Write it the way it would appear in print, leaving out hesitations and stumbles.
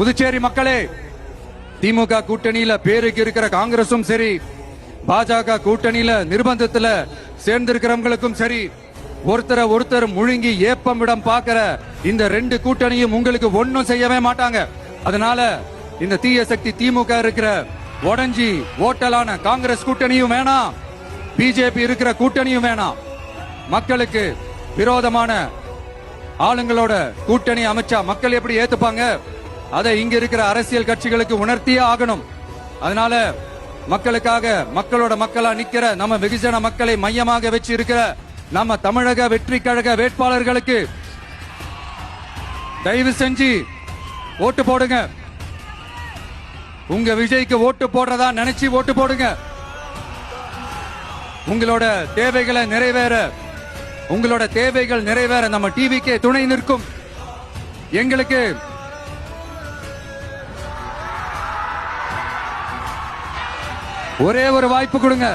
புதுச்சேரி மக்களே, திமுக கூட்டணியில பேருக்கு இருக்கிற காங்கிரசும் சரி, பாஜக கூட்டணியில நிர்பந்தத்துல சேர்ந்திருக்கிறவங்களுக்கும் சரி, ஒருத்தர் முழுங்கி ஏப்பமிடம் பாக்குற இந்த ரெண்டு கூட்டணியும் உங்களுக்கு ஒன்னும் செய்யவே மாட்டாங்க. அதனால இந்த தீய சக்தி திமுக இருக்கிற உடஞ்சி ஓட்டலான காங்கிரஸ் கூட்டணியும் வேணாம், பிஜேபி இருக்கிற கூட்டணியும் வேணாம். மக்களுக்கு விரோதமான ஆளுங்களோட கூட்டணி அமைச்சா மக்கள் எப்படி ஏத்துப்பாங்க? அதை இங்க இருக்கிற அரசியல் கட்சிகளுக்கு உணர்த்தியே ஆகணும். அதனால மக்களுக்காக மக்களோட மக்களா நிக்கிற நம்ம வெகுஜன மக்களை மையமாக வச்சு இருக்கிற நம்ம தமிழக வெற்றி கழக வேட்பாளர்களுக்கு தயவு செஞ்சு ஓட்டு போடுங்க. உங்க விஜய்க்கு ஓட்டு போடுறதா நினைச்சு ஓட்டு போடுங்க. உங்களோட தேவைகளை நிறைவேற, உங்களோட தேவைகள் நிறைவேற நம்ம டிவிக்கே துணை நிற்கும். எங்களுக்கு ஒரே ஒரு வாய்ப்பு கொடுங்க.